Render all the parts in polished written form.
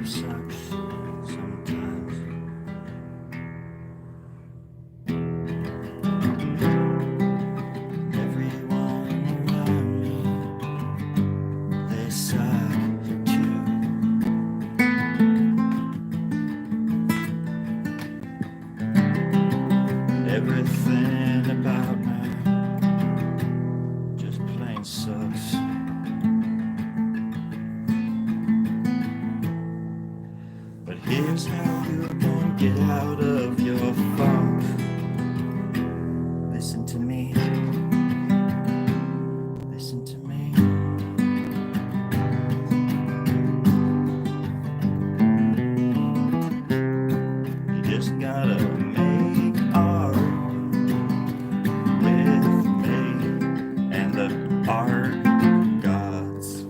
sucks sometimes. Everyone around me, they suck too. Everything about me just plain sucks. But here's how you can get out of your funk. Listen to me. Listen to me. You just gotta make art with me and the art gods.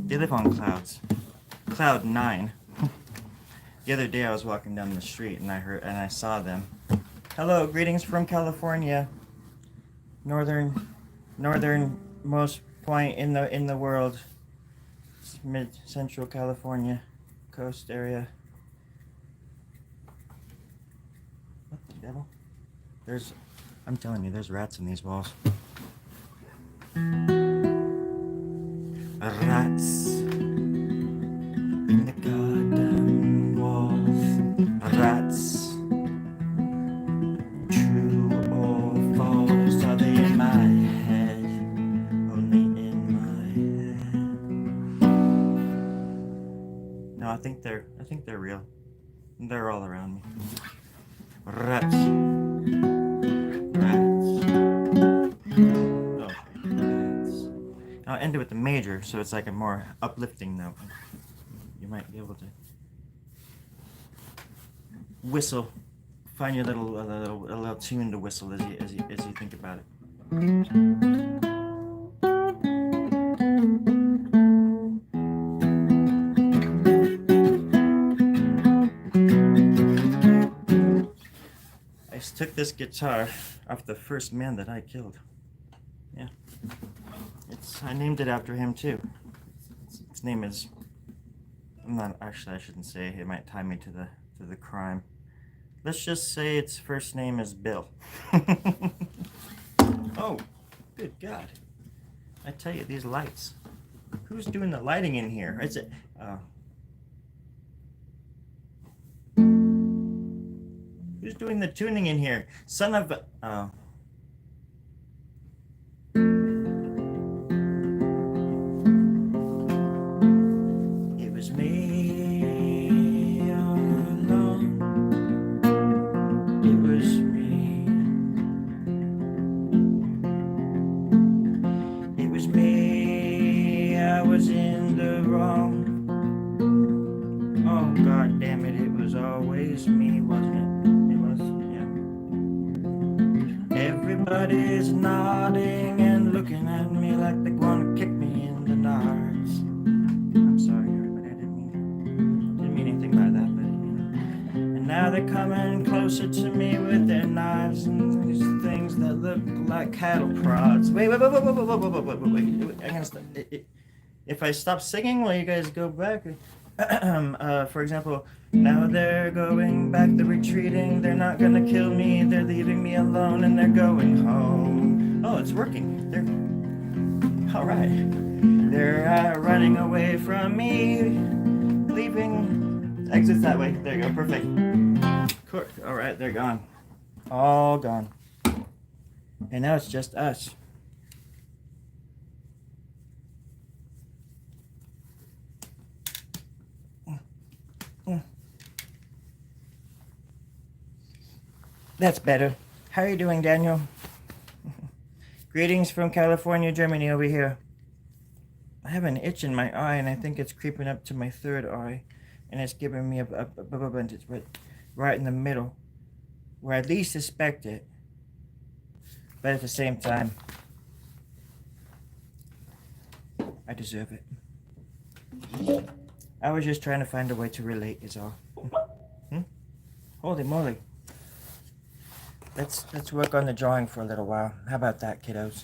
They live on clouds. Cloud 9. The other day I was walking down the street and I saw them. Hello, greetings from California. Northernmost point in the world. It's mid-central California coast area. What the devil? I'm telling you, there's rats in these walls. Rats in the goddamn walls. Rats. True or false? Are they in my head? Only in my head. No, I think they're real. They're all around me. Rats. Rats. Oh, rats. I'll end it with the major, so it's like a more uplifting note. You might be able to whistle. Find your little tune to whistle as you think about it. I took this guitar off the first man that I killed. Yeah, I named it after him too. Its name is. I shouldn't say. It might tie me to the crime. Let's just say its first name is Bill. Oh, good God. I tell you, these lights. Who's doing the lighting in here? Is it? Who's doing the tuning in here? Son of a... It was me all alone. It was me. It was me. I was in the wrong. Oh, God damn it. It was always me, wasn't it? Everybody's nodding and looking at me like they're gonna kick me in the nards. I'm sorry, everybody. I didn't mean anything by that, but And now they're coming closer to me with their knives and these things that look like cattle prods. Wait. I'm gonna stop. If I stop singing, will you guys go back? For example, now they're going back, they're retreating, they're not gonna kill me, they're leaving me alone and they're going home. Oh, it's working. They're all right. They're running away from me, leaving. Exits that way. There you go. Perfect. All right, they're gone. All gone. And now it's just us. That's better. How are you doing, Daniel? Greetings from California, Germany over here. I have an itch in my eye, and I think it's creeping up to my third eye, and it's giving me a bunch right in the middle, where I least suspect it. But at the same time, I deserve it. I was just trying to find a way to relate, is all. Holy moly. Let's work on the drawing for a little while. How about that, kiddos?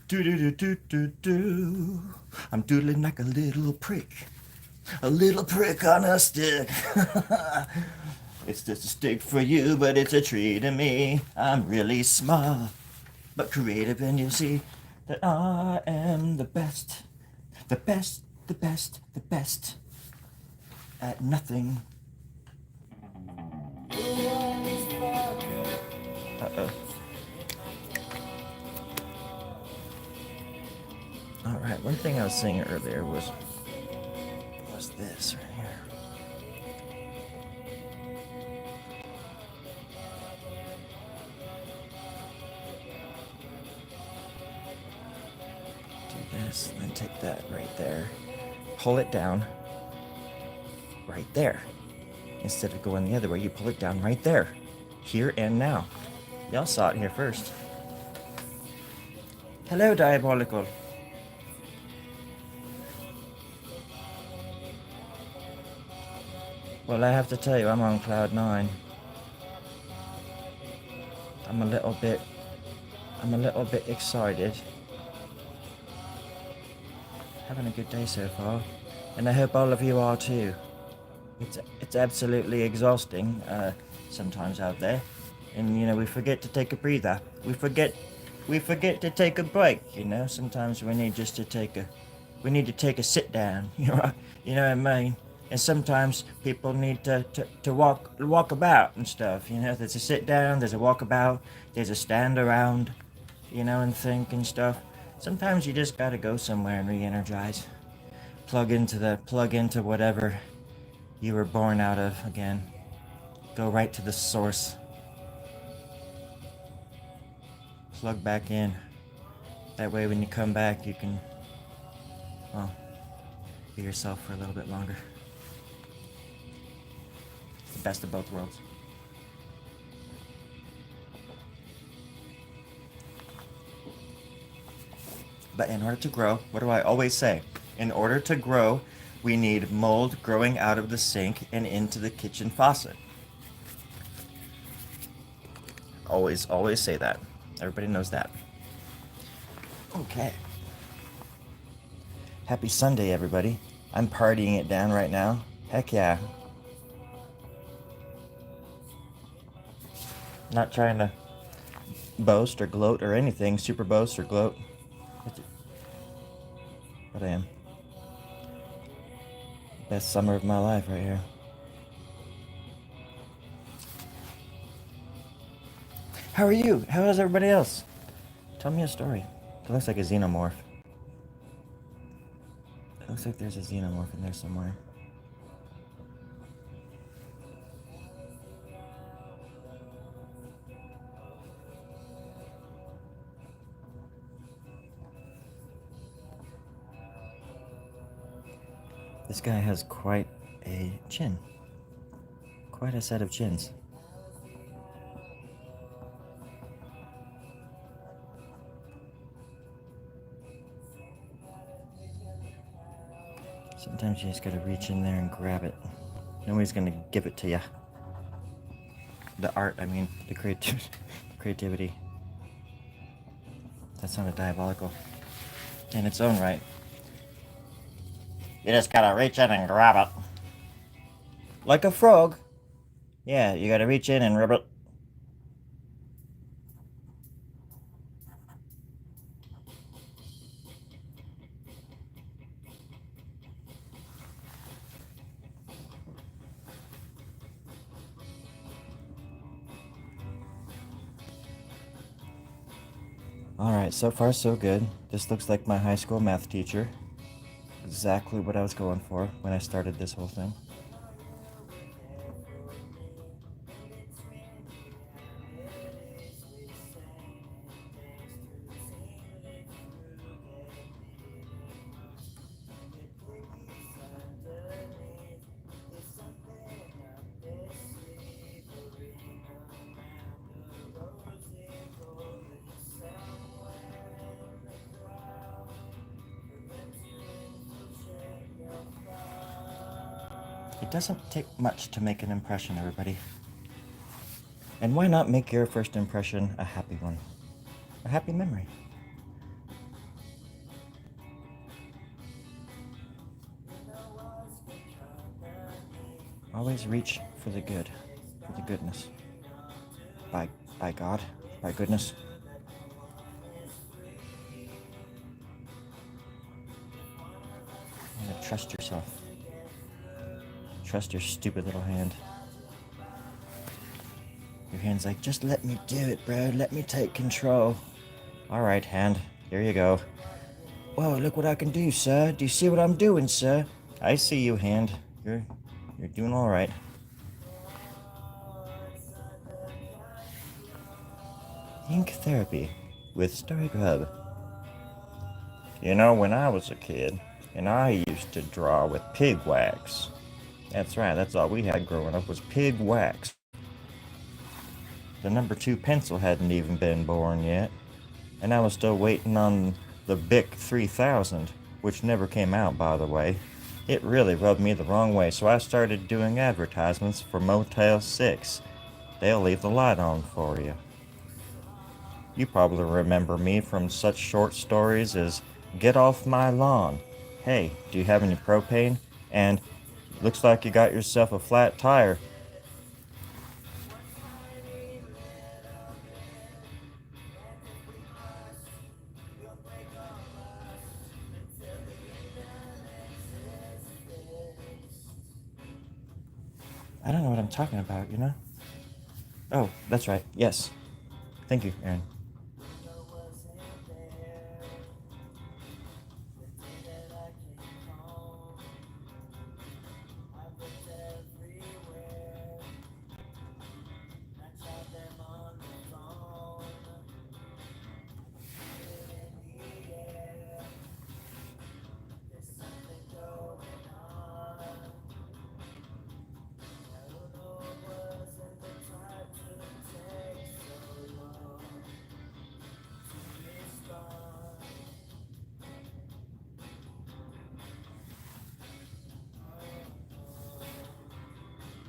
Do. I'm doodling like a little prick. A little prick on a stick. It's just a stick for you, but it's a tree to me. I'm really small, but creative, and you'll see that I am the best. The best, the best, the best at nothing. Uh-oh. Alright, one thing I was saying earlier was this right here. Do this, and then take that right there. Pull it down right there. Instead of going the other way, you pull it down right there. Here and now. Y'all saw it here first. Hello, Diabolical. Well, I have to tell you, I'm on cloud 9. I'm a little bit excited. Having a good day so far, and I hope all of you are too. It's absolutely exhausting sometimes out there, and you know we forget to take a breather. We forget to take a break. You know, sometimes we need just to take a sit down. You know what I mean. And sometimes people need to walk about and stuff. You know, there's a sit down, there's a walk about, there's a stand around, you know, and think and stuff. Sometimes you just gotta go somewhere and re-energize. Plug into whatever you were born out of again. Go right to the source. Plug back in. That way when you come back you can, well, be yourself for a little bit longer. It's the best of both worlds. But in order to grow, what do I always say? In order to grow, we need mold growing out of the sink and into the kitchen faucet. Always say that. Everybody knows that. Okay. Happy Sunday, everybody. I'm partying it down right now. Heck yeah. Not trying to boast or gloat or anything, super boast or gloat. But I am. Best summer of my life right here. How are you? How is everybody else? Tell me a story. It looks like a xenomorph. It looks like there's a xenomorph in there somewhere. This guy has quite a chin. Quite a set of chins. Sometimes you just gotta reach in there and grab it. Nobody's gonna give it to you. The art, I mean, the creativity. That sounded diabolical. In its own right. You just gotta reach in and grab it. Like a frog. Yeah, you gotta reach in and rub it. Alright, so far so good. This looks like my high school math teacher. Exactly what I was going for when I started this whole thing. It doesn't take much to make an impression, everybody. And why not make your first impression a happy one? A happy memory. Always reach for the good, for the goodness. By, by God, by goodness. You gotta trust yourself. Trust your stupid little hand. Your hand's like, just let me do it, bro. Let me take control. Alright, hand. Here you go. Whoa, look what I can do, sir. Do you see what I'm doing, sir? I see you, hand. You're doing alright. Ink therapy with Storie Grubb. You know, when I was a kid, and I used to draw with pig wax. That's right, that's all we had growing up was pig wax. The number 2 pencil hadn't even been born yet, and I was still waiting on the Bic 3000, which never came out, by the way. It really rubbed me the wrong way, so I started doing advertisements for Motel 6. They'll leave the light on for you. You probably remember me from such short stories as Get Off My Lawn, Hey, do you have any propane? And looks like you got yourself a flat tire. I don't know what I'm talking about, you know? Oh, that's right. Yes. Thank you, Aaron.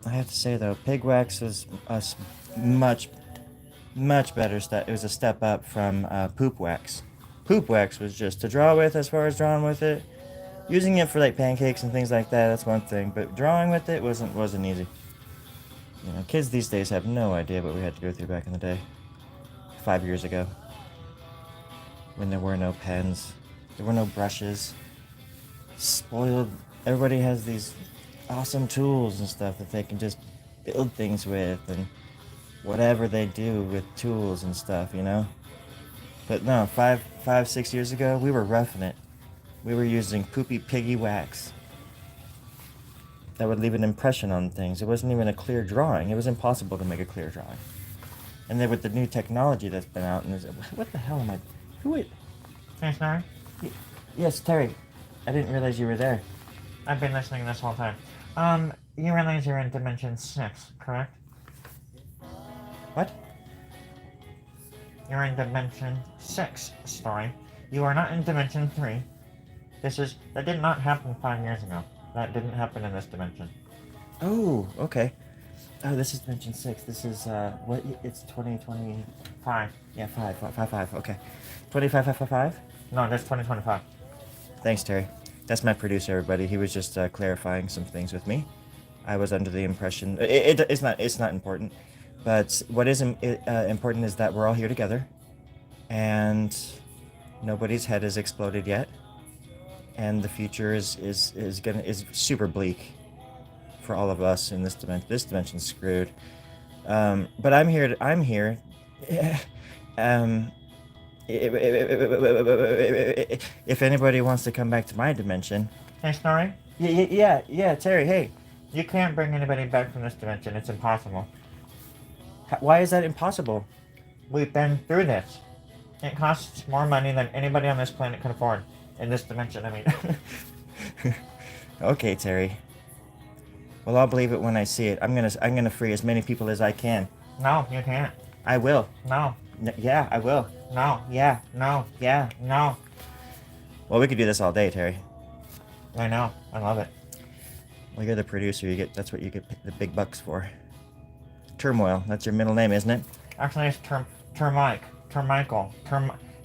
I have to say though, pig wax was a much better step. It was a step up from poop wax. Poop wax was just to draw with, as far as drawing with it. Using it for like pancakes and things like that, that's one thing. But drawing with it wasn't easy. You know, kids these days have no idea what we had to go through back in the day. 5 years ago, when there were no pens, there were no brushes. Spoiled. Everybody has these awesome tools and stuff that they can just build things with and whatever they do with tools and stuff, you know? But no, 6 years ago, we were roughing it. We were using poopy piggy wax that would leave an impression on things. It wasn't even a clear drawing. It was impossible to make a clear drawing. And then with the new technology that's been out, and what the hell am I? Who it? Hey, Storie? Yes, Terry. I didn't realize you were there. I've been listening this whole time. You realize you're in Dimension 6, correct? What? You're in Dimension 6, Storie. You are not in Dimension 3. That did not happen 5 years ago. That didn't happen in this dimension. Oh, okay. Oh, this is Dimension 6. This is, what? It's 2025. Yeah, 5. Okay. 25. No, that's 2025. Thanks, Terry. That's my producer, everybody. He was just clarifying some things with me. I was under the impression... It's not important. But what is important is that we're all here together. And nobody's head has exploded yet. And the future is super bleak for all of us in this dimension. This dimension's screwed. But I'm here. If anybody wants to come back to my dimension. Hey, Storie? Yeah, Terry, hey. You can't bring anybody back from this dimension. It's impossible. Why is that impossible? We've been through this. It costs more money than anybody on this planet can afford. In this dimension, I mean. Okay, Terry. Well, I'll believe it when I see it. I'm gonna free as many people as I can. No, you can't. I will. No. Yeah, I will. No. Yeah. No. Yeah. No. Well, we could do this all day, Terry. I know. I love it. Well, you're the producer. That's what you get the big bucks for. Turmoil. That's your middle name, isn't it? Actually, it's Termichael.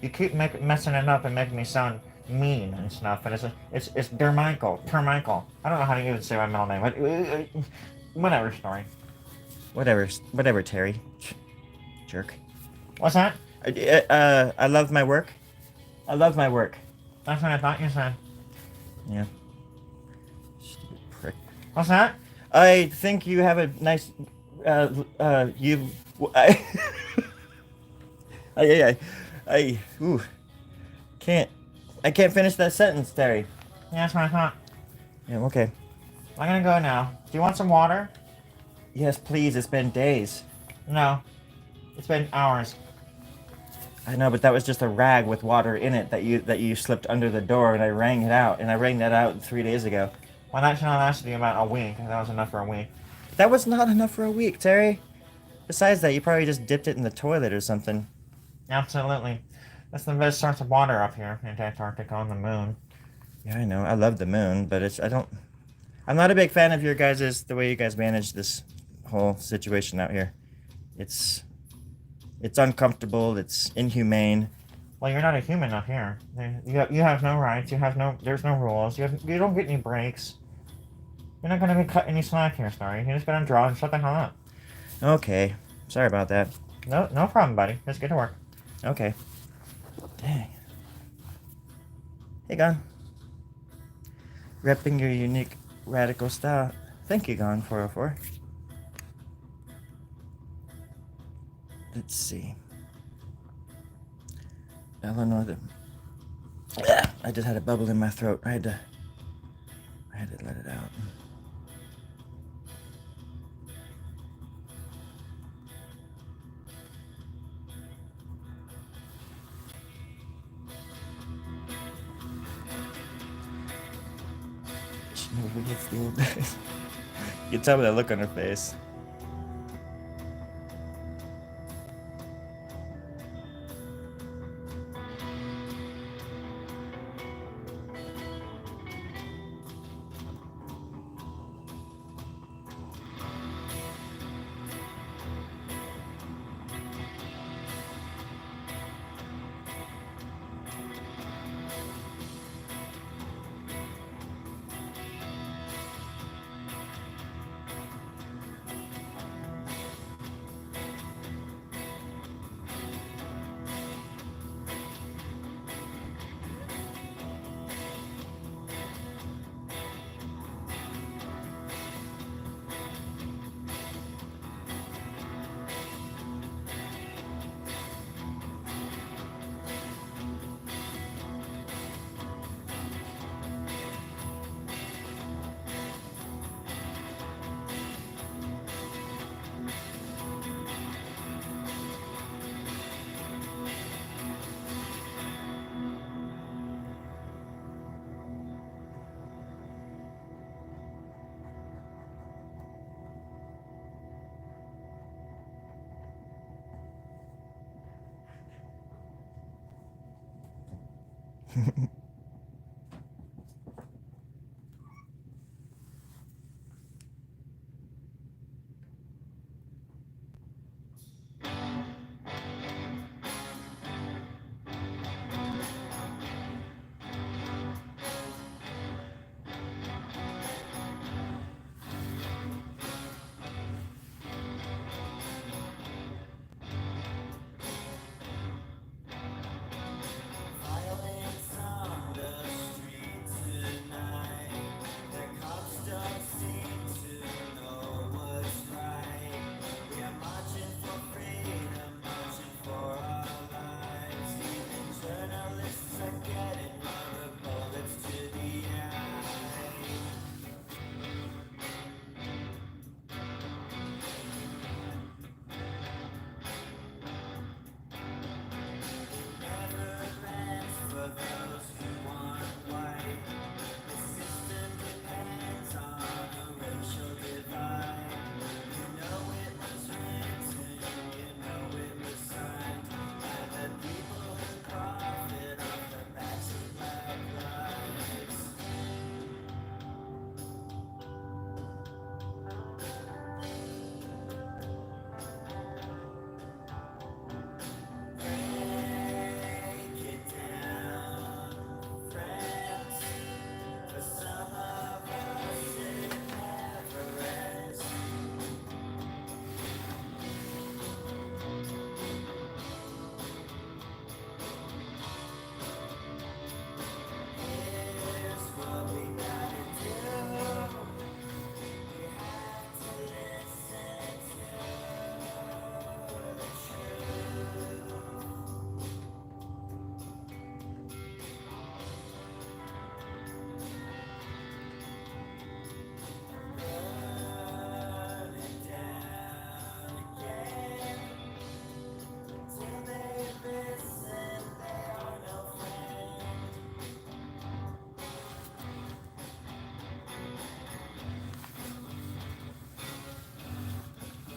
You keep messing it up and making me sound mean and stuff, but it's Termichael. I don't know how to even say my middle name. Whatever, Story. Whatever, Terry. Jerk. What's that? I love my work. I love my work. That's what I thought you said. Yeah. Stupid prick. What's that? I think you have a nice, you, I, ooh, I can't finish that sentence, Terry. Yeah, that's what I thought. Yeah, okay. I'm gonna go now. Do you want some water? Yes, please, it's been days. No. It's been hours. I know, but that was just a rag with water in it that you slipped under the door, and I rang it out, and I rang that out 3 days ago. Well, that should have lasted you about a week. That was enough for a week. That was not enough for a week, Terry. Besides that, you probably just dipped it in the toilet or something. Absolutely. That's the best source of water up here in Antarctica on the moon. Yeah, I know. I love the moon, but I'm not a big fan of the way you guys manage this whole situation out here. It's uncomfortable. It's inhumane. Well, you're not a human up here. You have no rights. There's no rules. You don't get any breaks. You're not gonna be cut any slack here, Story. You're just gonna draw and shut the hell up. Okay. Sorry about that. No problem, buddy. Let's get to work. Okay. Dang. Hey, Gon. Repping your unique radical style. Thank you, Gon 404. Let's see. Eleanor, I just had a bubble in my throat. I had to let it out. She never gets the old days. You can tell by that look on her face.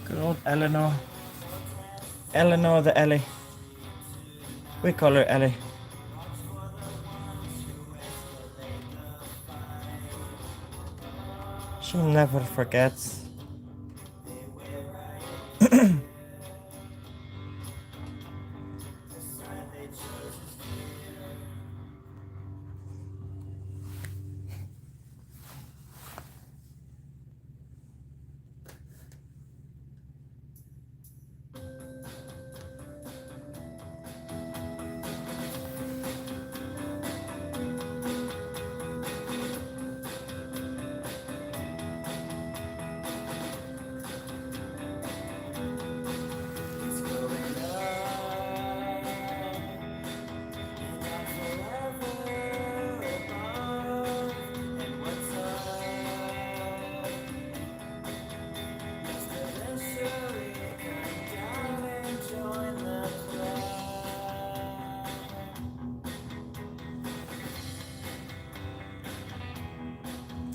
Good old Eleanor. Eleanor the Ellie. We call her Ellie. She never forgets.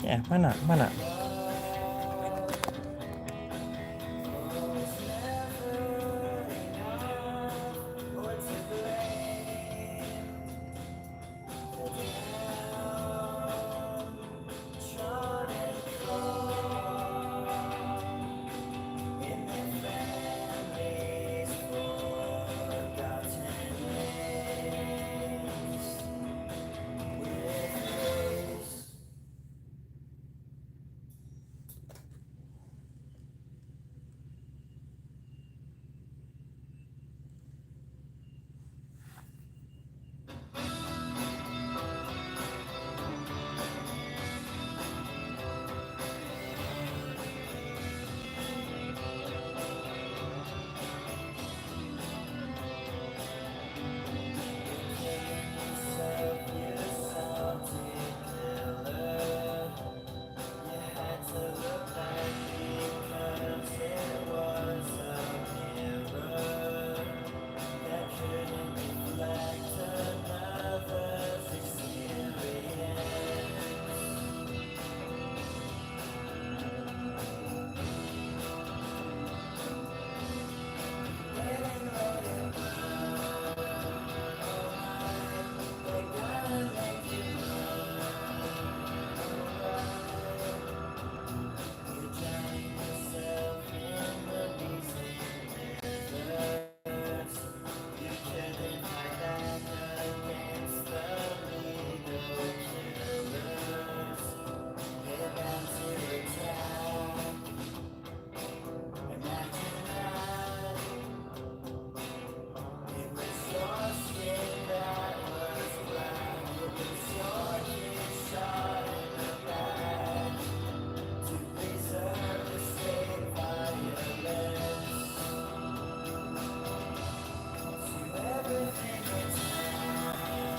Yeah, why not? Why not?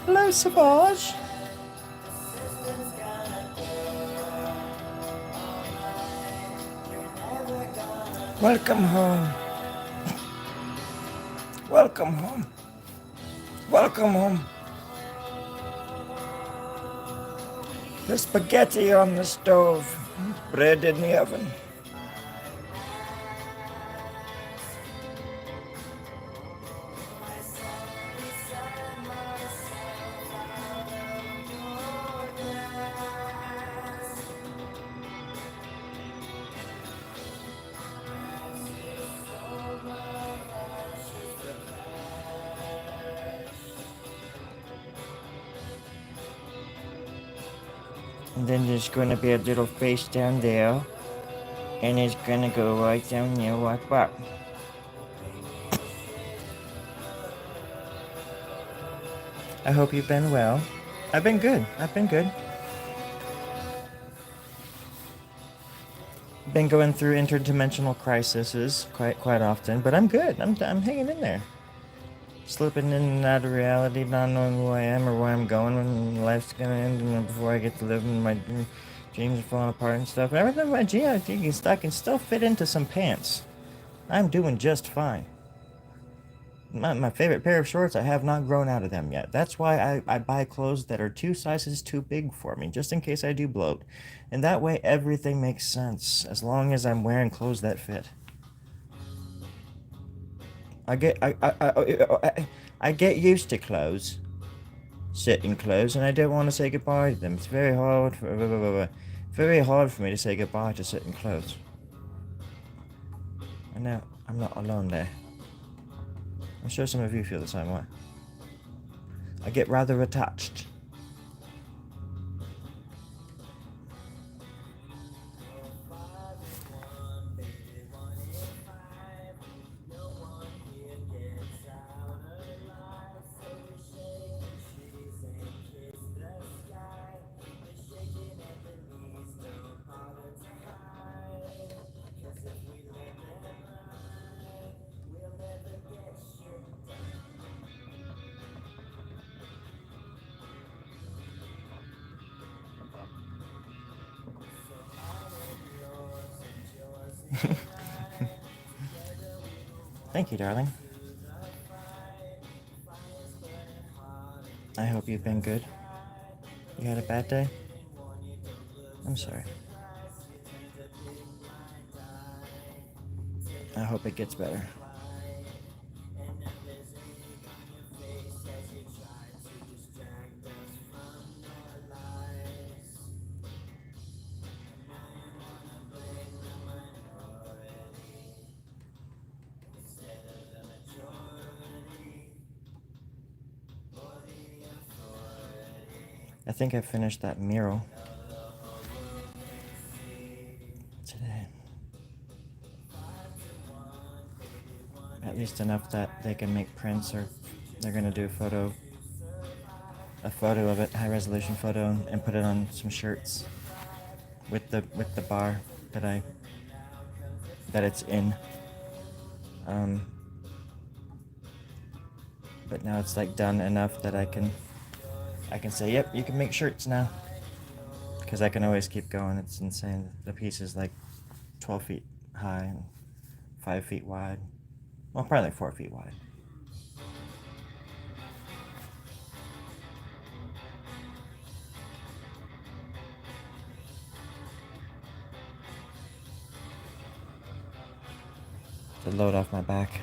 Hello, Savage. Welcome home. Welcome home. Welcome home. There's spaghetti on the stove, bread in the oven. And then there's gonna be a little face down there. And it's gonna go right down there like that. I hope you've been well. I've been good. Been going through interdimensional crises quite often, but I'm good. I'm hanging in there. Slipping in and out of reality, not knowing who I am or where I'm going when life's gonna end, and before I get to live, and my dreams are falling apart and stuff. Everything my I can still fit into some pants. I'm doing just fine. My favorite pair of shorts, I have not grown out of them yet. That's why I buy clothes that are 2 sizes too big for me, just in case I do bloat. And that way everything makes sense, as long as I'm wearing clothes that fit. I get used to clothes, sitting clothes, and I don't want to say goodbye to them. It's very hard for me to say goodbye to sitting clothes. And now I'm not alone there. I'm sure some of you feel the same way. I get rather attached. Thank you, darling. I hope you've been good. You had a bad day? I'm sorry. I hope it gets better. I think I finished that mural today. At least enough that they can make prints, or they're gonna do a photo of it, high resolution photo, and put it on some shirts with the bar that it's in. But now it's like done enough that I can say, yep, you can make shirts now. Because I can always keep going. It's insane. The piece is like 12 feet high and 5 feet wide. Well, probably like 4 feet wide. The load off my back.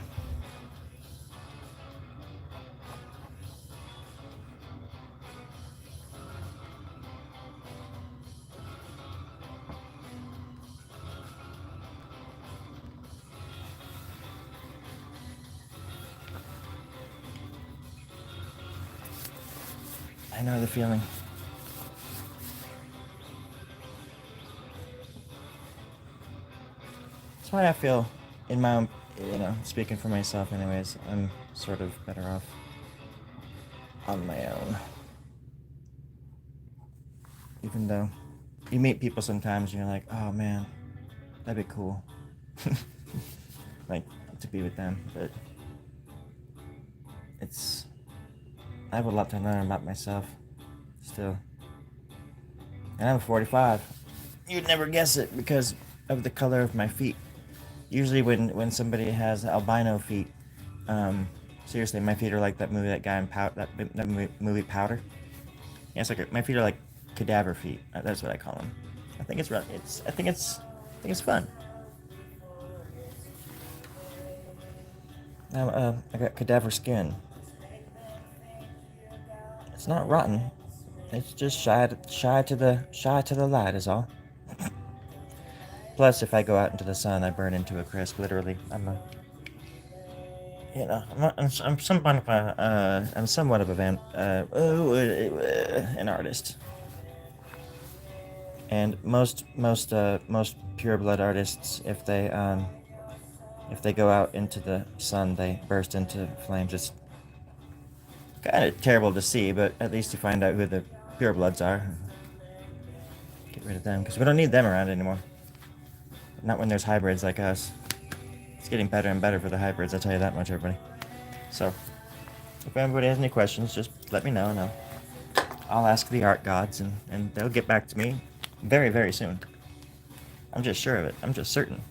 I know the feeling. That's why I feel, in my own, speaking for myself anyways, I'm sort of better off on my own. Even though you meet people sometimes and you're like, oh man, that'd be cool. Like, to be with them, but I have a lot to learn about myself still. And I'm 45. You'd never guess it because of the color of my feet. Usually when somebody has albino feet, seriously, my feet are like that movie, that guy in that movie Powder. Yeah, it's like my feet are like cadaver feet. That's what I call them. I think it's fun. Now, I got cadaver skin. It's not rotten. It's just shy to the light is all. Plus, if I go out into the sun, I burn into a crisp. Literally, I'm somewhat of an artist. And most pure blood artists, if they go out into the sun, they burst into flames. It's kind of terrible to see, but at least you find out who the pure bloods are. Get rid of them, because we don't need them around anymore. Not when there's hybrids like us. It's getting better and better for the hybrids, I'll tell you that much, everybody. So, if anybody has any questions, just let me know, and I'll ask the art gods, and they'll get back to me very, very soon. I'm just sure of it. I'm just certain.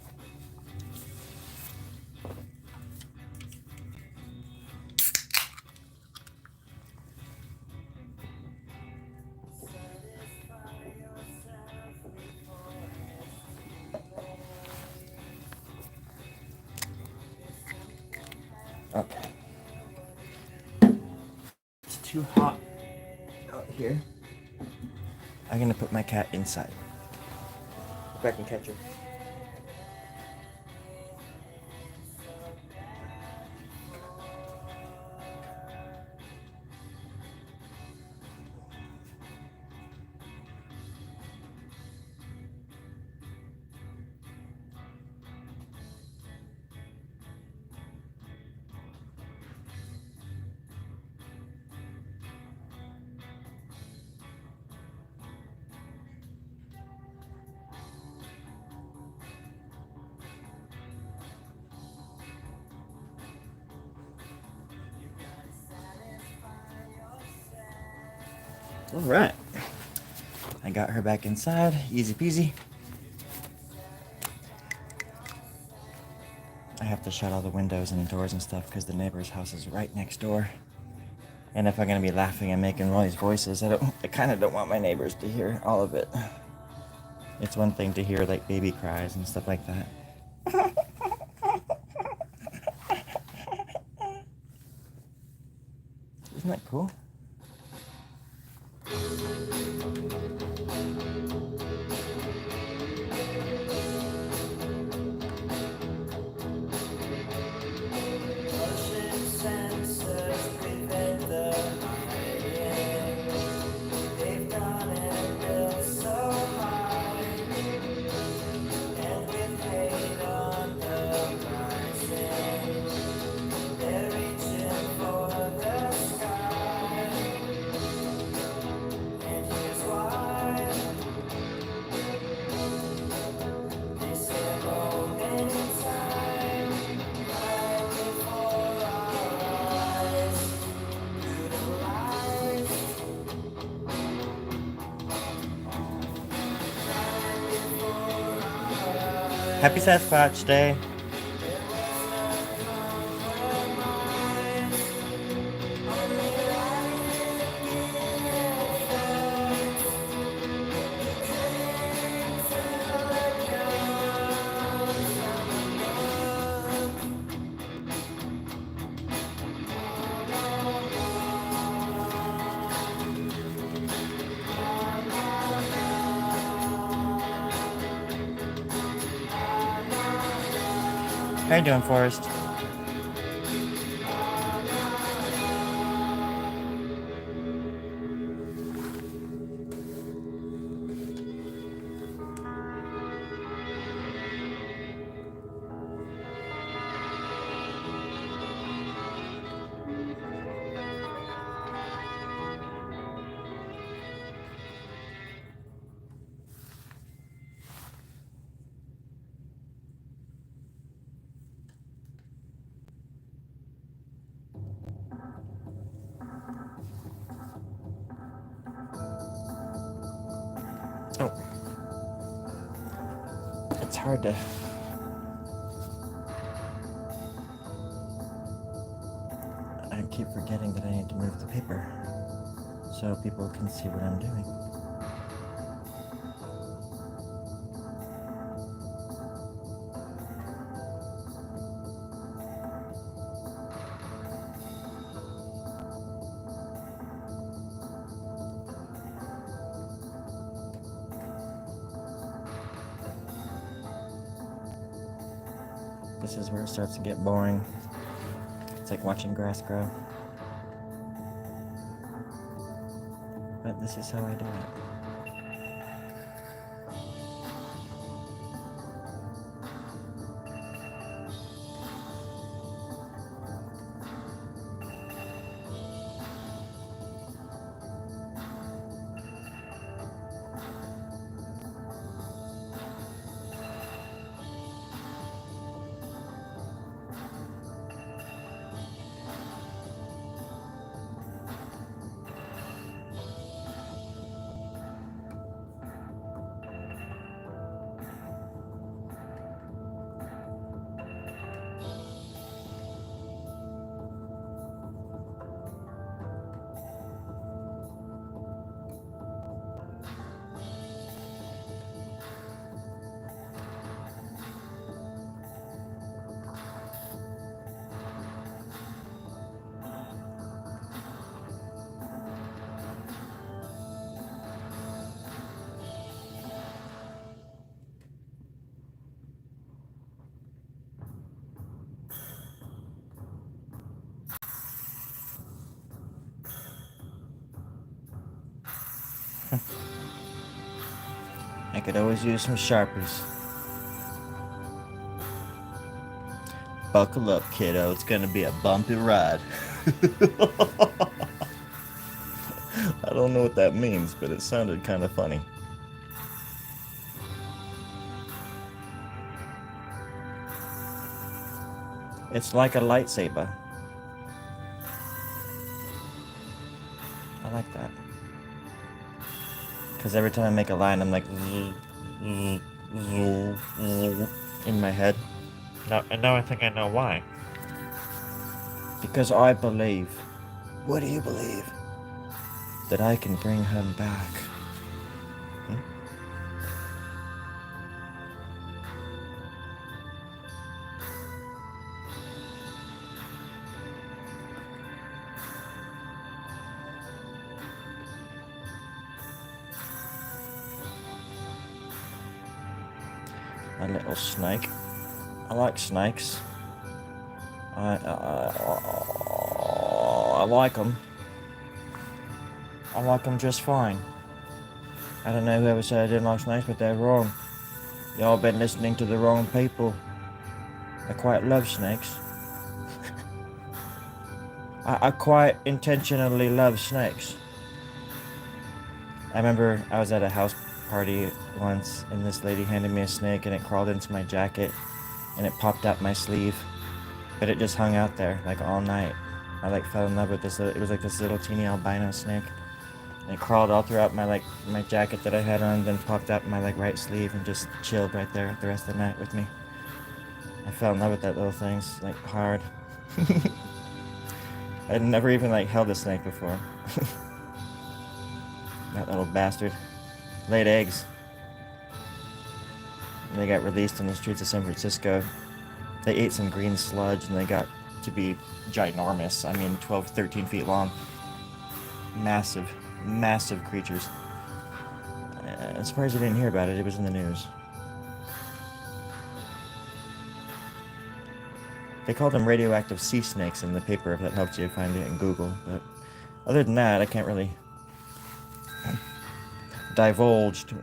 too hot out here, I'm gonna put my cat inside. If I can catch her. All right, I got her back inside, easy peasy. I have to shut all the windows and doors and stuff because the neighbor's house is right next door. And if I'm gonna be laughing and making all these voices, I kind of don't want my neighbors to hear all of it. It's one thing to hear like baby cries and stuff like that. Isn't that cool? Happy Sasquatch Day. How you doing, Forrest? Oh. It's hard to... I keep forgetting that I need to move the paper so people can see what I'm doing. This is where it starts to get boring. It's like watching grass grow. But this is how I do it. I could always use some Sharpies. Buckle up, kiddo. It's gonna be a bumpy ride. I don't know what that means, but it sounded kind of funny. It's like a lightsaber. I like that. Because every time I make a line, I'm like... in my head. No, and now I think I know why. Because I believe... What do you believe? That I can bring him back. A little snake. I like snakes. I like them. I like them just fine. I don't know whoever said I didn't like snakes, but they're wrong. Y'all been listening to the wrong people. I quite love snakes. I quite intentionally love snakes. I remember I was at a house party once, and this lady handed me a snake, and it crawled into my jacket, and it popped out my sleeve, but it just hung out there like all night. I like fell in love with this. It was like this little teeny albino snake, and it crawled all throughout my jacket that I had on, then popped out my right sleeve and just chilled right there the rest of the night with me. I fell in love with that little thing, hard. I'd never even held a snake before. That little bastard laid eggs. They got released on the streets of San Francisco. They ate some green sludge and they got to be ginormous. I mean, 12, 13 feet long. Massive, massive creatures. I'm surprised you didn't hear about it. It was in the news. They called them radioactive sea snakes in the paper, if that helps you find it in Google. But other than that, I can't really divulge to...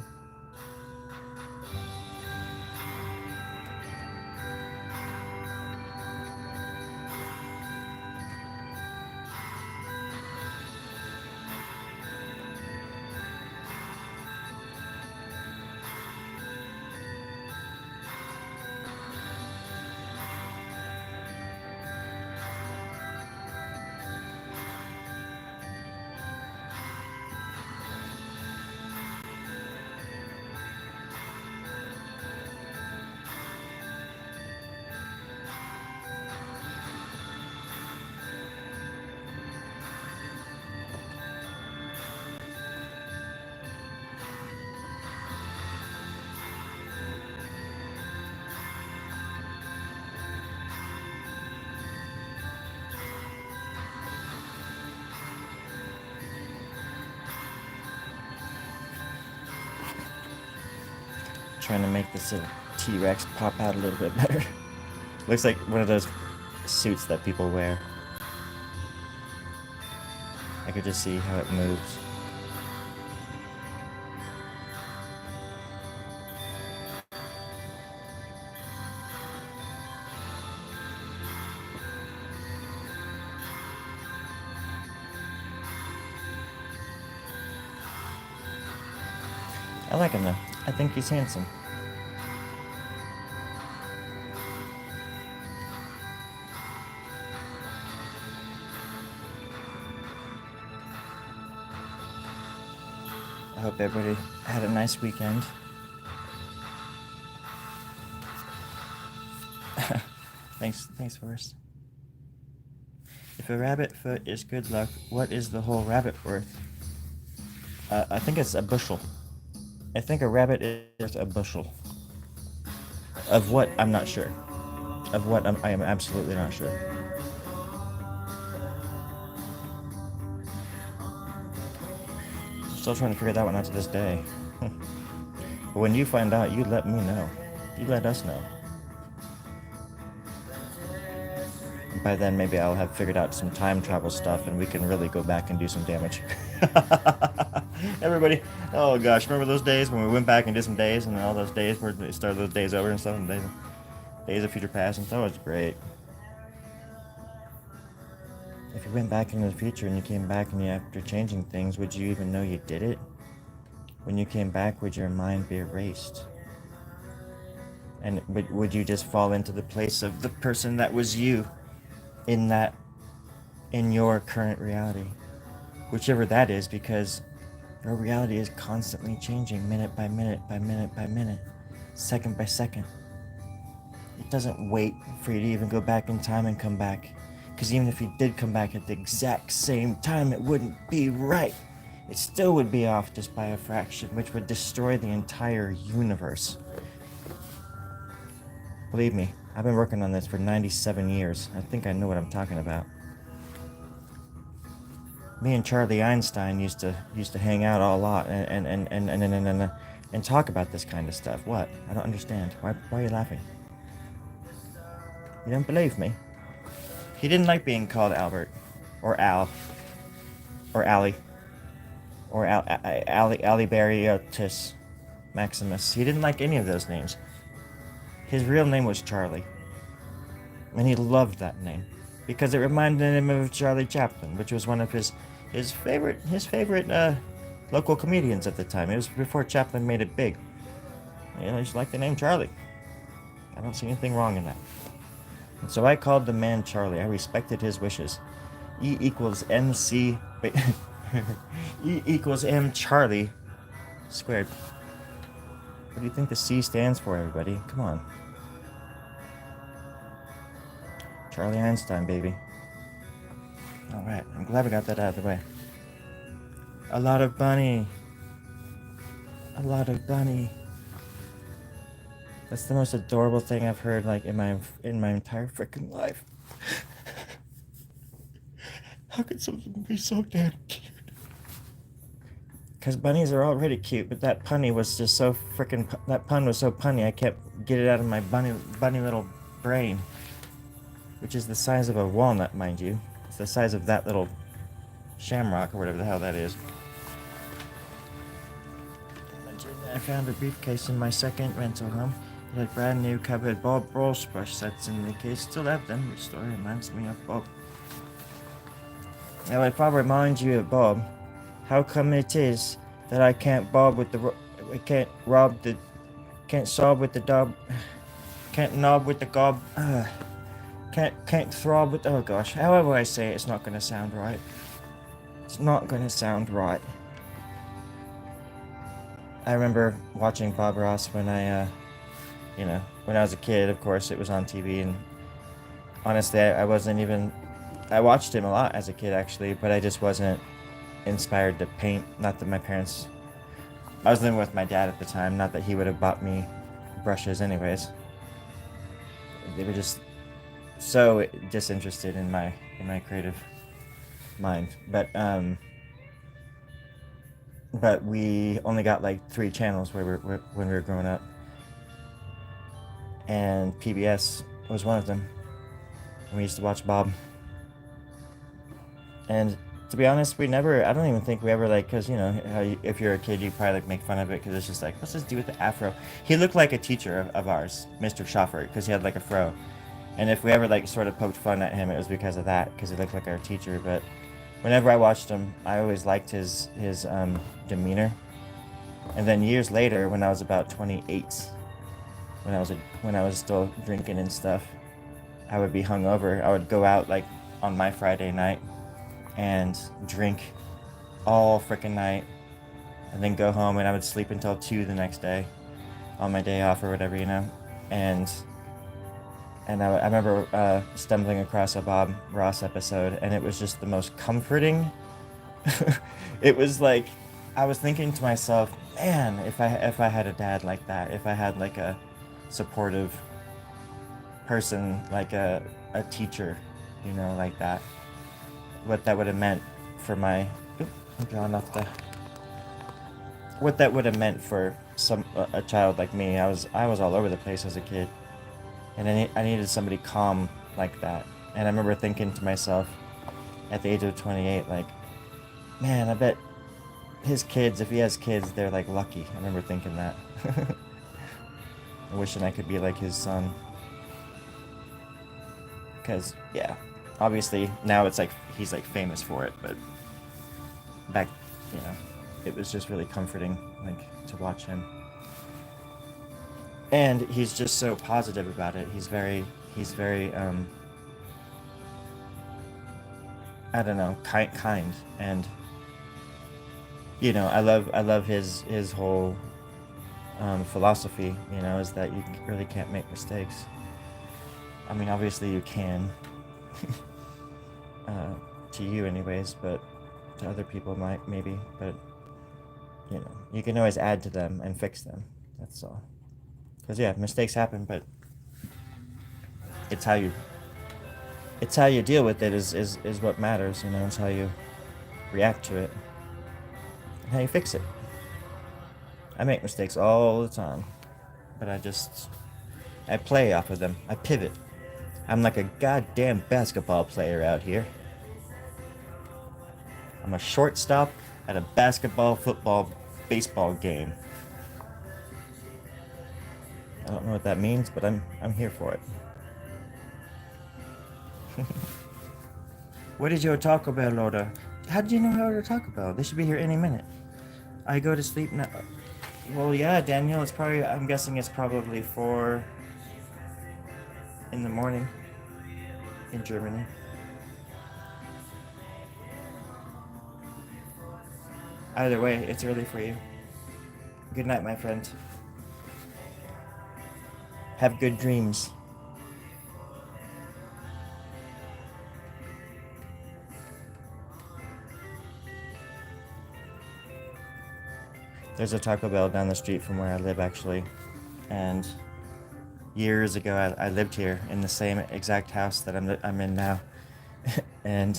Trying to make this T-Rex pop out a little bit better. Looks like one of those suits that people wear. I could just see how it moves. I like him though. I think he's handsome. I hope everybody had a nice weekend. Thanks, Forrest. If a rabbit foot is good luck, what is the whole rabbit worth? I think it's a bushel. I think a rabbit is worth a bushel. Of what? I'm not sure. Of what? I am absolutely not sure. Still trying to figure that one out to this day. But when you find out, you let me know. You let us know. By then, maybe I'll have figured out some time travel stuff and we can really go back and do some damage. Everybody, oh gosh, remember those days when we went back and did some days, and all those days where they started those days over and stuff, and days of future past and stuff. It was great. If you went back into the future and you came back and after changing things, would you even know you did it? When you came back, would your mind be erased? And would you just fall into the place of the person that was you in your current reality? Whichever that is, because your reality is constantly changing minute by minute by minute by minute, second by second. It doesn't wait for you to even go back in time and come back. Because even if you did come back at the exact same time, it wouldn't be right. It still would be off just by a fraction, which would destroy the entire universe. Believe me, I've been working on this for 97 years. I think I know what I'm talking about. Me and Charlie Einstein used to hang out a lot and talk about this kind of stuff. What? I don't understand. Why are you laughing? You don't believe me? He didn't like being called Albert, or Al, or Allie, or Alibariotis Maximus. He didn't like any of those names. His real name was Charlie, and he loved that name because it reminded him of Charlie Chaplin, which was one of his favorite local comedians at the time. It was before Chaplin made it big. You know, he just liked the name Charlie. I don't see anything wrong in that. And so I called the man Charlie. I respected his wishes. E equals MC E equals M Charlie squared. What do you think the C stands for, everybody? Come on. Charlie Einstein, baby. Alright, I'm glad we got that out of the way. A lot of bunny. A lot of bunny. That's the most adorable thing I've heard, like, in my entire freaking life. How could something be so damn cute? Because bunnies are already cute, but that punny was just so freaking... That pun was so punny, I kept get it out of my bunny little brain. Which is the size of a walnut, mind you. It's the size of that little shamrock, or whatever the hell that is. I found a briefcase in my second rental home. It had brand new covered Bob Ross brush sets in the case. Still have them, which story reminds me of Bob. Now, if I remind you of Bob, how come it is that I can't sob with the dub, can't knob with the gob, can't throb with, oh gosh, however I say it, it's not gonna sound right. It's not gonna sound right. I remember watching Bob Ross when I was a kid. Of course, it was on TV, and honestly, I watched him a lot as a kid, actually, but I just wasn't inspired to paint. Not that I was living with my dad at the time, not that he would have bought me brushes anyways. They were just so disinterested in my creative mind. But we only got like 3 channels when we were growing up, and PBS was one of them. And we used to watch Bob. And to be honest, I don't even think we ever, like, because, you know, if you're a kid, you probably, like, make fun of it, because it's just like, what's this dude with the afro? He looked like a teacher of ours, Mr. Schoffer, because he had, like, a fro. And if we ever, like, sort of poked fun at him, it was because of that, because he looked like our teacher. But whenever I watched him, I always liked his demeanor. And then years later, when I was about 28, when I was still drinking and stuff, I would be hungover. I would go out, like, on my Friday night and drink all frickin' night, and then go home, and I would sleep until 2 the next day on my day off or whatever, you know. And I remember stumbling across a Bob Ross episode, and it was just the most comforting. It was like, I was thinking to myself, man, if I had a dad like that, if I had like a supportive person, like a teacher, you know, like that, what that would have meant for my... What that would have meant for a child like me. I was all over the place as a kid, and I needed somebody calm like that. And I remember thinking to myself at the age of 28, like, man, I bet his kids, if he has kids, they're like lucky. I remember thinking that. Wishing I could be like his son. Because, yeah, obviously now it's like he's like famous for it, but back, you know, it was just really comforting, like, to watch him. And he's just so positive about it. He's very, I don't know, kind, and I love his whole philosophy. Is that you really can't make mistakes. I mean, obviously you can, to you anyways, but to other people might maybe, but you can always add to them and fix them. That's all. Because yeah, mistakes happen, but it's how you deal with it is what matters. It's how you react to it and how you fix it. I make mistakes all the time, but I play off of them. I pivot. I'm like a goddamn basketball player out here. I'm a shortstop at a basketball, football, baseball game. I don't know what that means, but I'm here for it. What did your Taco Bell order? How did you know how to Taco Bell? They should be here any minute. I go to sleep now. Well, yeah, Daniel. I'm guessing it's probably 4 in the morning in Germany. Either way, it's early for you. Good night, my friend. Have good dreams. There's a Taco Bell down the street from where I live, actually. And years ago, I lived here in the same exact house that I'm in now. And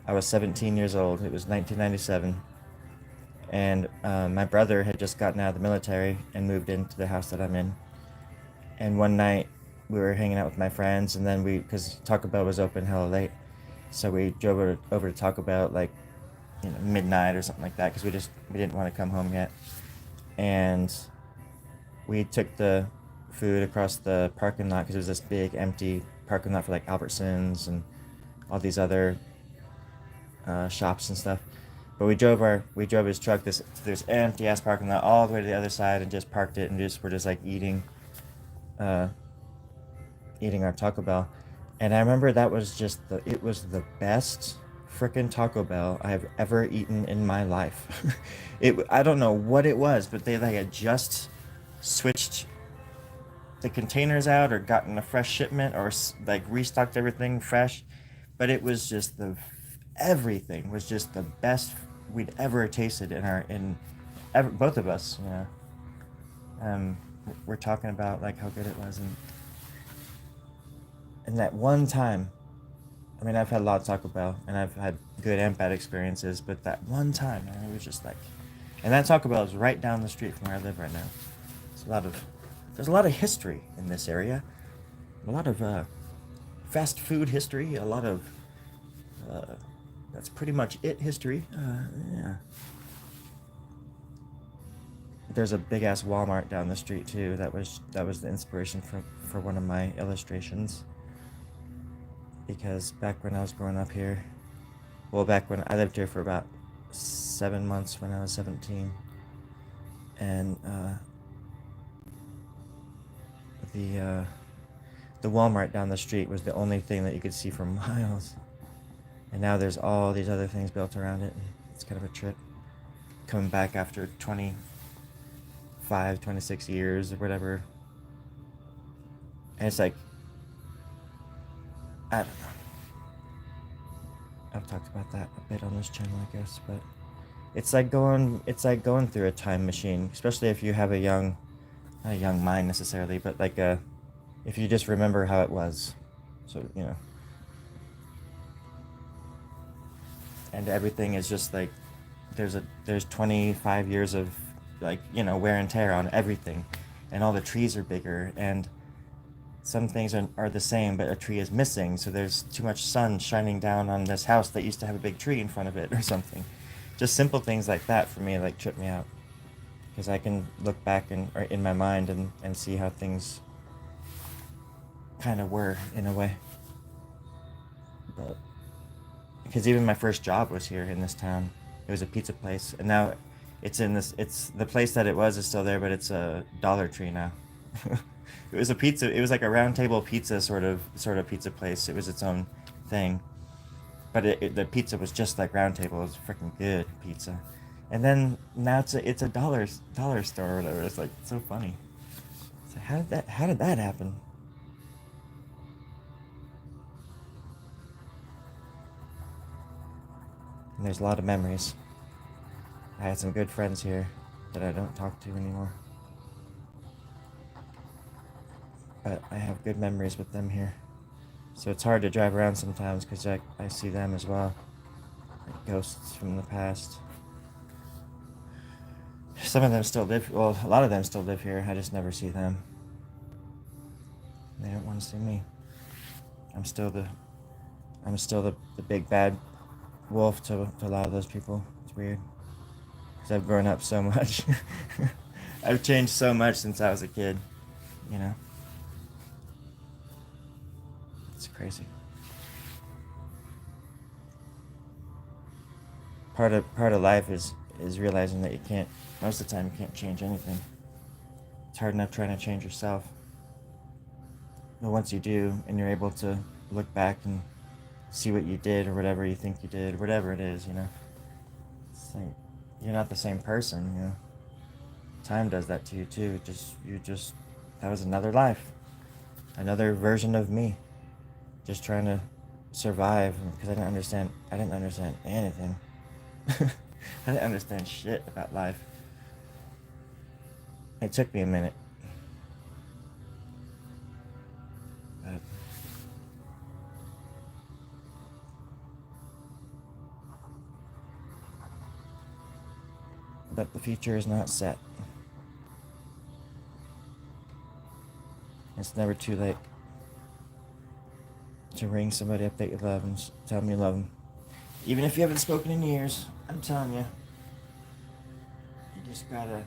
I was 17 years old. It was 1997. And my brother had just gotten out of the military and moved into the house that I'm in. And one night, we were hanging out with my friends, and then because Taco Bell was open hella late, so we drove over to Taco Bell at like, midnight or something like that, because we didn't want to come home yet. And we took the food across the parking lot, because it was this big empty parking lot for like Albertsons and all these other shops and stuff. But we drove his truck this empty ass parking lot all the way to the other side, and just parked it, and we're just like eating our Taco Bell. And I remember that was it was the best frickin' Taco Bell I have ever eaten in my life. I don't know what it was, but they like had just switched the containers out, or gotten a fresh shipment, or like restocked everything fresh. But it was just everything was just the best we'd ever tasted both of us. We're talking about like how good it was, and that one time, I mean, I've had a lot of Taco Bell, and I've had good and bad experiences, but that one time, man, it was just like, and that Taco Bell is right down the street from where I live right now. There's a lot of history in this area, a lot of fast food history, a lot of that's pretty much it history. Yeah. There's a big ass Walmart down the street too. That was the inspiration for one of my illustrations. Because back when I was growing up here, back when I lived here for about 7 months when I was 17, and the Walmart down the street was the only thing that you could see for miles. And now there's all these other things built around it, and it's kind of a trip. Coming back after 26 years or whatever. And it's like, I don't know. I've talked about that a bit on this channel, I guess, but it's like going through a time machine, especially if you have not a young mind necessarily, but like if you just remember how it was. So, and everything is just like, there's 25 years of like, wear and tear on everything, and all the trees are bigger, and some things are the same, but a tree is missing, so there's too much sun shining down on this house that used to have a big tree in front of it or something. just simple things like that for me like trip me out, because I can look back or in my mind and see how things kind of were in a way. But because even my first job was here in this town. It was a pizza place, and now it's in this. It's the place that it was is still there, but it's a Dollar Tree now. It was a pizza. It was like a round table pizza sort of pizza place. It was its own thing, but the pizza was just like round table. It was freaking good pizza. And then now it's a dollar store or whatever. It's like so funny. So how did that happen? And there's a lot of memories. I had some good friends here that I don't talk to anymore. But I have good memories with them here. So it's hard to drive around sometimes because I see them as well. Like ghosts from the past. Some of them still live, well, a lot of them still live here. I just never see them. They don't want to see me. I'm still the big bad wolf to a lot of those people. It's weird. Because I've grown up so much. I've changed so much since I was a kid, you know? It's crazy. Part of life is realizing that you can't, most of the time you can't change anything. It's hard enough trying to change yourself. But once you do, and you're able to look back and see what you did or whatever you think you did, whatever it is, you know, it's like you're not the same person, you know. Time does that to you too. That was another life, another version of me, just trying to survive because I didn't understand anything. I didn't understand shit about life. It took me a minute. But the future is not set. It's never too late to ring somebody up that you love and tell them you love them. Even if you haven't spoken in years, I'm telling you. You just gotta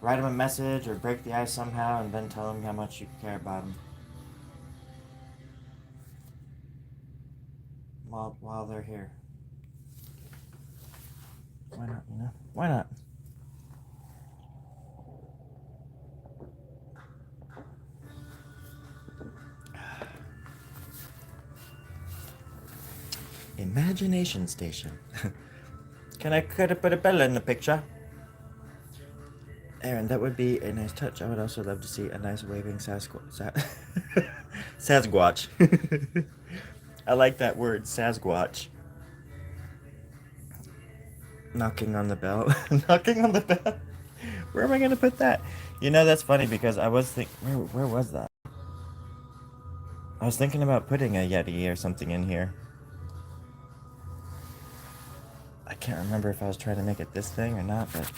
write them a message or break the ice somehow and then tell them how much you care about them. While they're here. Why not, you know? Why not? Imagination station. Can I put a bell in the picture? Aaron, that would be a nice touch. I would also love to see a nice waving Sasquatch. I like that word, Sasquatch. Knocking on the bell. Knocking on the bell. Where am I gonna put that? You know, that's funny because I was where was that? I was thinking about putting a Yeti or something in here. I can't remember if I was trying to make it this thing or not, but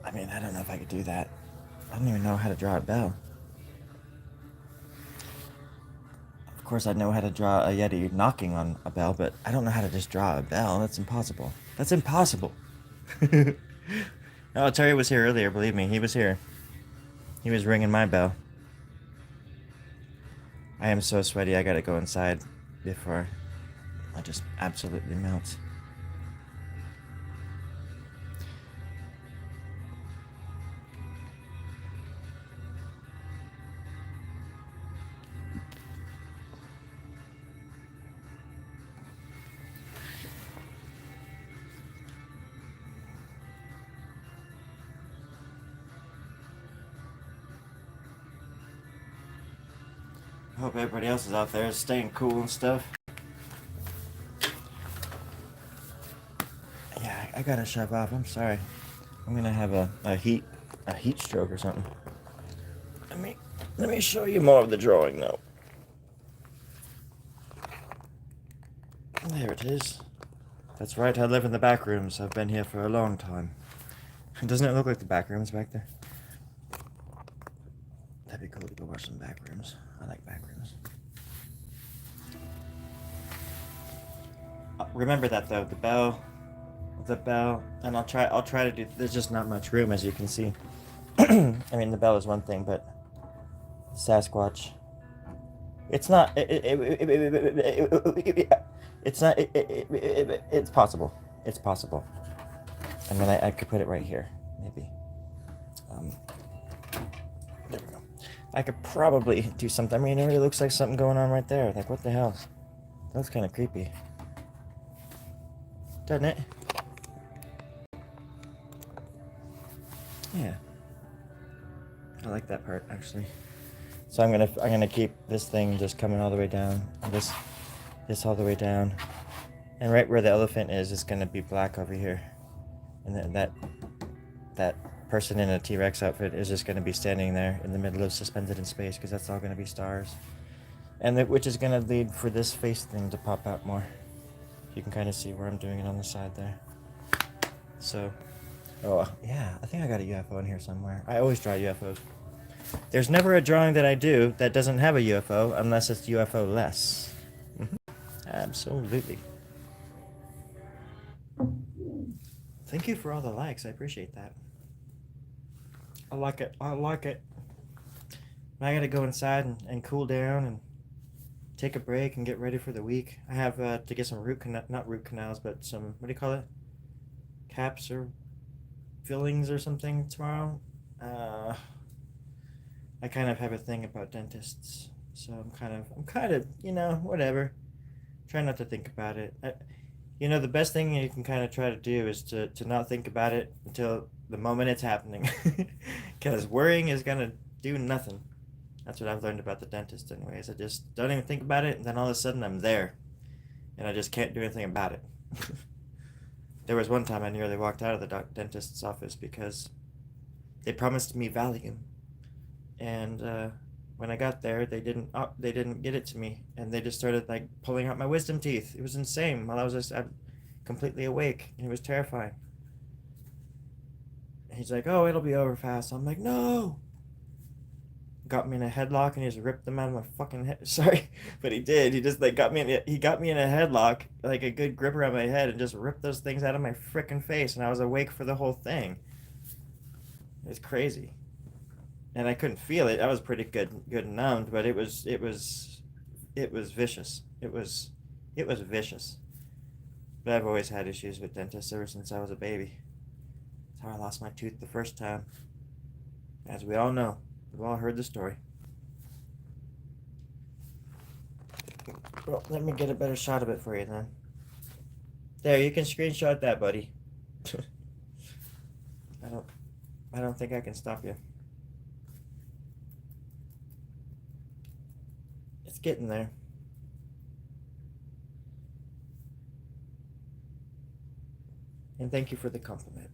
I mean, I don't know if I could do that. I don't even know how to draw a bell. Of course, I know how to draw a Yeti knocking on a bell, but I don't know how to just draw a bell. That's impossible. That's impossible. Oh, Terry was here earlier, believe me. He was here. He was ringing my bell. I am so sweaty, I gotta go inside before I just absolutely melt. I hope everybody else is out there staying cool and stuff. Yeah, I gotta shove off. I'm sorry. I'm gonna have a heat stroke or something. Let me show you more of the drawing though. There it is. That's right, I live in the back rooms. I've been here for a long time. Doesn't it look like the back rooms back there? That'd be cool to go watch some back rooms. I like back rooms. remember that though, the bell, and I'll try to do. There's just not much room, as you can see. I mean, the bell is one thing, but Sasquatch. It's not. It's not. It's possible. It's possible. I mean, I could put it right here, maybe. There we go. I could probably do something. I mean, it really looks like something going on right there. Like, what the hell? That's kind of creepy. Doesn't it? Yeah. I like that part, actually. So I'm gonna keep this thing just coming all the way down, and this all the way down, and right where the elephant is gonna be black over here, and then that person in a T-Rex outfit is just gonna be standing there in the middle of suspended in space, because that's all gonna be stars, and which is gonna lead for this face thing to pop out more. You can kind of see where I'm doing it on the side there. So, oh yeah, I think I got a UFO in here somewhere. I always draw UFOs. There's never a drawing that I do that doesn't have a UFO unless it's UFO-less. Absolutely. Thank you for all the likes. I appreciate that. I like it. I like it. I gotta go inside and cool down and take a break and get ready for the week. I have to get some not root canals, but some, what do you call it? Caps or fillings or something tomorrow. I kind of have a thing about dentists, so I'm kind of, whatever. Try not to think about it. The best thing you can kind of try to do is to not think about it until the moment it's happening, because worrying is gonna do nothing. That's what I've learned about the dentist, anyways. I just don't even think about it, and then all of a sudden I'm there, and I just can't do anything about it. There was one time I nearly walked out of the dentist's office because they promised me Valium. And when I got there, they didn't get it to me, and they just started like pulling out my wisdom teeth. It was insane. While I was just completely awake, and it was terrifying. And he's like, "Oh, it'll be over fast." I'm like, "No!" Got me in a headlock, and he just ripped them out of my fucking head. Sorry, but he did. He just like got me in a headlock, like a good grip around my head, and just ripped those things out of my frickin' face. And I was awake for the whole thing. It was crazy. And I couldn't feel it. I was pretty good and numbed, but it was vicious. It was vicious. But I've always had issues with dentists ever since I was a baby. That's how I lost my tooth the first time. As we all know, we've all heard the story. Well, let me get a better shot of it for you then. There, you can screenshot that, buddy. I don't think I can stop you. It's getting there. And thank you for the compliment.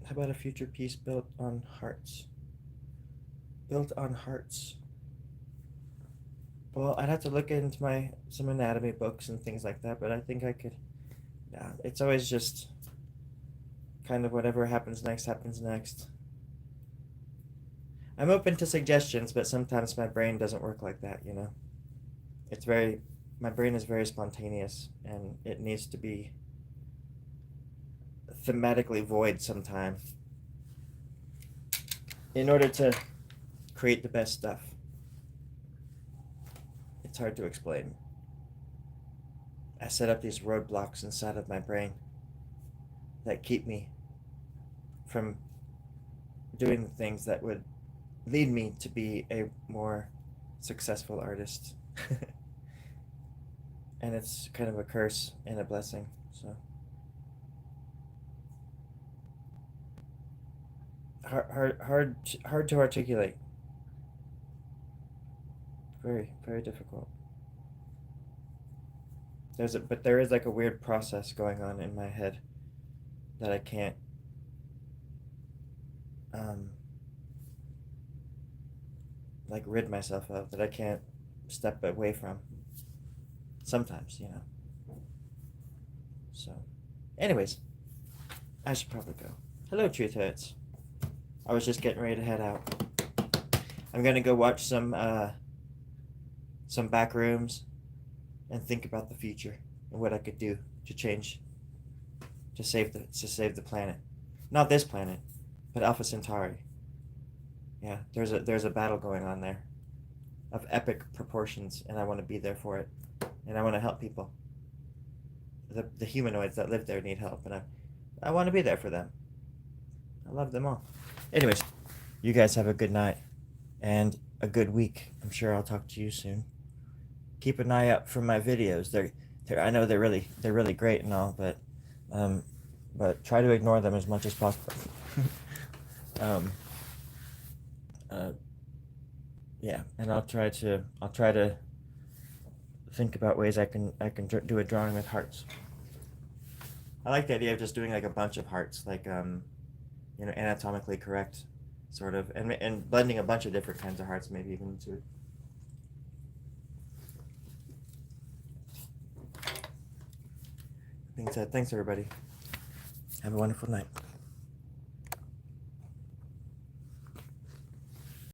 How about a future piece built on hearts? Built on hearts. Well, I'd have to look into some anatomy books and things like that, but I think I could. Yeah, it's always just kind of whatever happens next happens next. I'm open to suggestions, but sometimes my brain doesn't work like that, My brain is very spontaneous, and it needs to be thematically void sometimes in order to create the best stuff. It's hard to explain. I set up these roadblocks inside of my brain that keep me from doing the things that would lead me to be a more successful artist. And it's kind of a curse and a blessing, so. Hard to articulate. Very, very difficult. But there is like a weird process going on in my head that I can't like rid myself of, that I can't step away from. Sometimes, So, anyways, I should probably go. Hello, Truth Hurts. I was just getting ready to head out. I'm gonna go watch some back rooms and think about the future and what I could do to change, to save the planet, not this planet, but Alpha Centauri. Yeah, there's a battle going on there, of epic proportions, and I want to be there for it, and I want to help people. The humanoids that live there need help, and I want to be there for them. I love them all. Anyways, you guys have a good night and a good week. I'm sure I'll talk to you soon. Keep an eye out for my videos. I know they're really great and all, but try to ignore them as much as possible. Yeah, and I'll try to think about ways I can do a drawing with hearts. I like the idea of just doing like a bunch of hearts, like anatomically correct, sort of, and blending a bunch of different kinds of hearts, maybe even into it. Thanks everybody. Have a wonderful night.